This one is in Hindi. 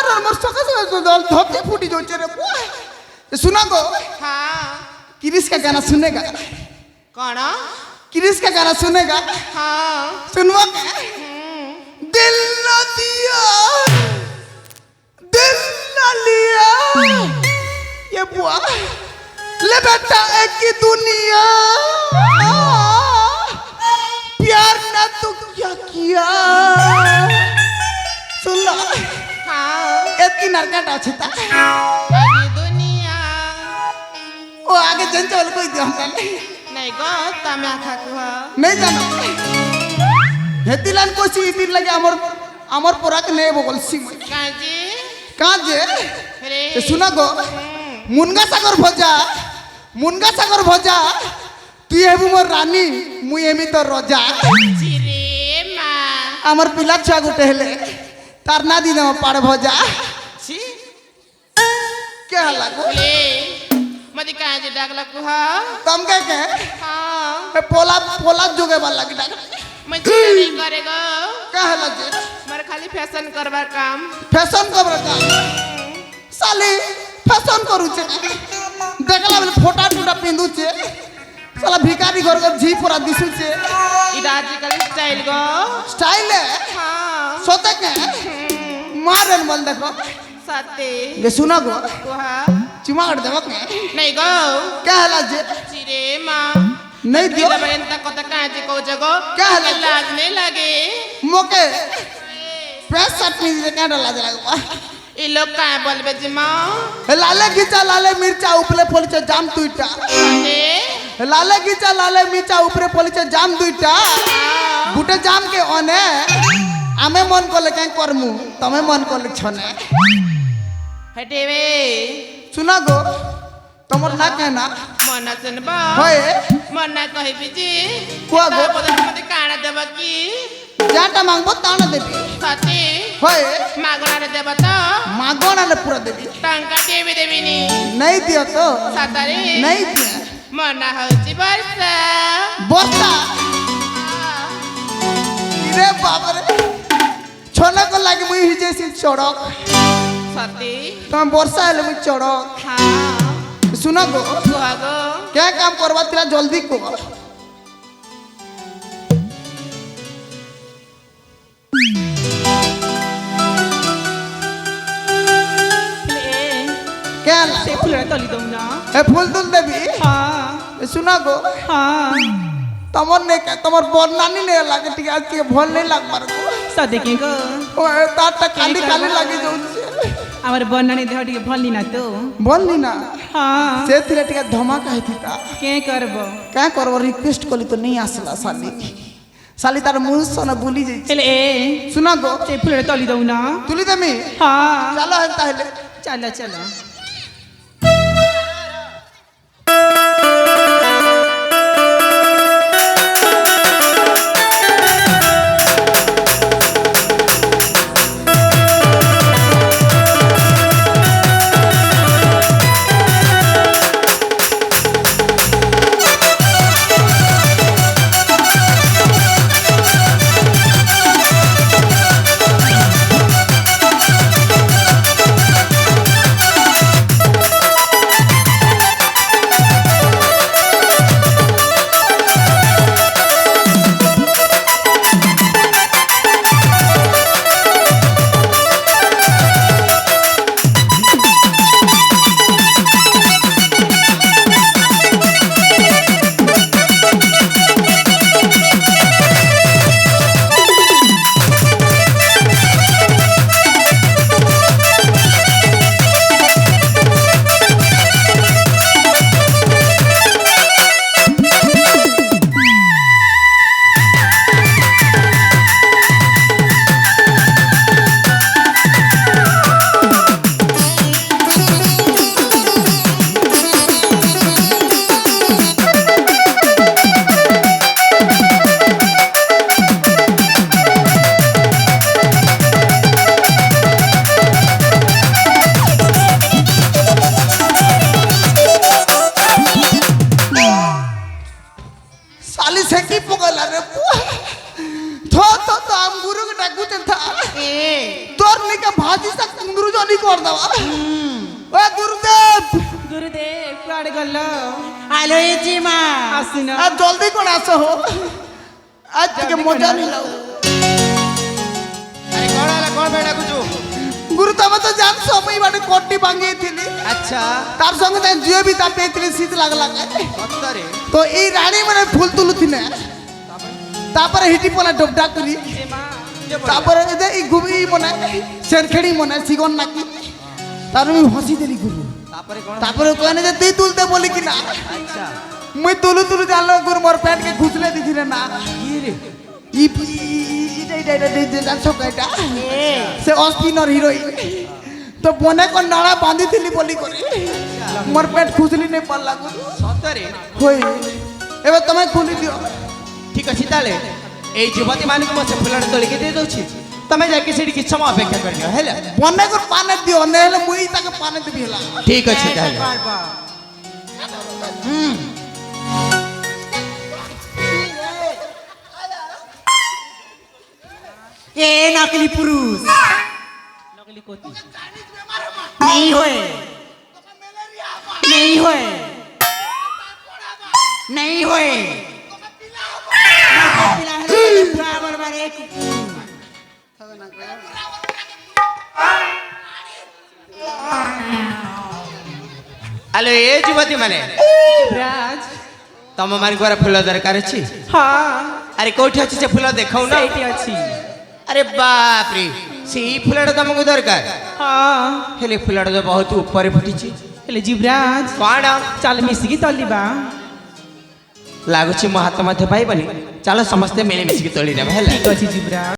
मार मोर सका सका धोके फूटी जोचे रे बुआ सुना गो हाँ किरिस का गाना सुनेगा कौन किरिस का गाना सुनेगा हाँ सुनवा दिल न दिया दिल न लिया ये बुआ ले बेटा एक ही दुनिया प्यार ना तो क्या किया सुन लो हाँ एक ही नरकट আছে তা अरे दुनिया ও আগে জানতে হল কই দিও नहीं गो तमे आखा कुहा नहीं জানো হেতিলান কইছি ইদিন লাগে আমার পরাক নেই বলছি काजी কাজে रे এ শুনা গো মুনগা সাগর ভজা তুই হেবু মোর রানী মুই এমি তোর রজা चिरे माँ আমার পিলা ছুয়া গোটে হেলে তার না দিন পাড় ভজা ची কে হলা গো ले मदी काजी डागला कुहा তমকে কে हाँ এ পোলা যোগে ভাল লাগি ডাক मैं चिरे नहीं करेगा কে হলা যে मेरे खाली फैशन करवा काम ফ্যাশন কবর কা সালি ফ্যাশন করুছে দেখলা বলে ফোটা টুটা পিন্দুছে সালা ভিখারি ঘর ঝি পরা দিছুছে इधर आजकल स्टाइल गो স্টাইলে हाँ সতে কে মারেন বল দেখো साथे গে শুনা গো कुहा চিমাড় দেব কে नहीं गो কে হলা যে चिरे माँ नहीं दियो दिला बयंता कोता काजी को जगो क्या हाल है? लागने लगे মোকে প্রেস চাটনি দিতে কেন লাজ লাগবা ये लोग का बोलबे जी माँ লালে গিচা লালে মির্চা উপরে ফলিছে জাম দুইটা साथे লালে গিচা লালে মির্চা উপরে ফলিছে জাম দুইটা গুটে জাম কে অনে আমি মন করলে কেন করমু তুমি মন করলে ছনে हटेवे শুনা গো তোমার না কেনা मना सुनबा হয় मना कहि बिजी कुआ गो? मते काना देब की যাটা মাংবো তানা দেবি साथे হয় मागना देब तो মাগণালে পুরা দেবি टंका देवी देविनी নাই দিও তো सातारे নাই দিয়া मना होची बरसा বস্তা রে বাবারে ছনে কো লাগি মুই হিজেছি চড়ক साथे তুমি বর্ষা হলে মুই চড়ক हाँ শুনা গো सुहागो क्या काम करवा तेरा जल्दी को क्या ला? से फुल तली दऊ ना ए फूल तुल देवी हाँ ए सुना गो हाँ तमर ने क्या तमर बरनानी ने लागे ठीक आज के भल नहीं लाग मार को साथे के गो ओ ताटा काली काली लागी जो আমার বন্নানি দেহ টিকে ভলি না তো बोलनी ना हाँ से तिरे टिका धमाका है थीता के करब क्या करबो रिक्वेस्ट कली तो नहीं आसला साली साली तार मुंह सना बोली जाई चले ए सुना गो से फुल तली दऊ ना तुली देमी हाँ चलो है ताहले चलो चलो भाजी सा कुंदरू जो ଜନି କରିଦେବା ଓ ଗୁରୁଦେବ गुरुदेव कुआड़े गल आलो ये जी माँ आसिन आ जल्दी कोण आस हो आज के मजा नहीं लाओ अरे कौन आला कौन बैठा कुछ गुरु तब तो जान समय बाटे कोटी भांगी थी अच्छा तार संग ताई जियो भी तापे थी शीत लाग लाग सत्तरे तो ई रानी माने फूल तुलु थी ने तापर हिटी पोला डबडा करी तापर ए ई गुबी मने शेरखेड़ी मने सिगन नाकी तार मी हंसी देली गुरु तापरे कौन तापर कहने जे ती तुलते बोली कि ना अच्छा मैं तुलु तुलु जानलो गुरु मोर पेट के घुसले दिखी रे ना ये रे से अस्पिनर हिरोइन तो बने को नाड़ा बांधी थी बोली करे मोर पेट खुजली नहीं पड़ला गुरु सत्तरे होई एबे तमे खुली दियो ठीक अछि ताले ए युवती मान को मसे फुलड़ तोली के दे दोछि तमे जाके सेठी किछ समय अपेक्षा करियो हेला बने को पाने दियो नेले मुई ताके पाने देबी हला ठीक अछि ताले ये नकली पुरुष लगली कोती नहीं होए नहीं होए नहीं होए हेलो ए युवती माने राज तम मान को फुल दरकार अछि हाँ अरे कोठी अछि से फुल देखाउ ना ସେଇଠି ଅଛି अरे बाप रे सेही फुलड़ तुमको दरकार हाँ हेले फुलड़ तो बहुत ऊपर फुटिछि ହେଲେ ଯୁବରାଜ कौन ଚାଲ ମିଶିକି ତଲିବା लागुछि ମୋ हाथ मध्य पाइबनी चलो समस्ते मिली मिसिकी तोली देबा हेला ଠିକ ଅଛି ଯୁବରାଜ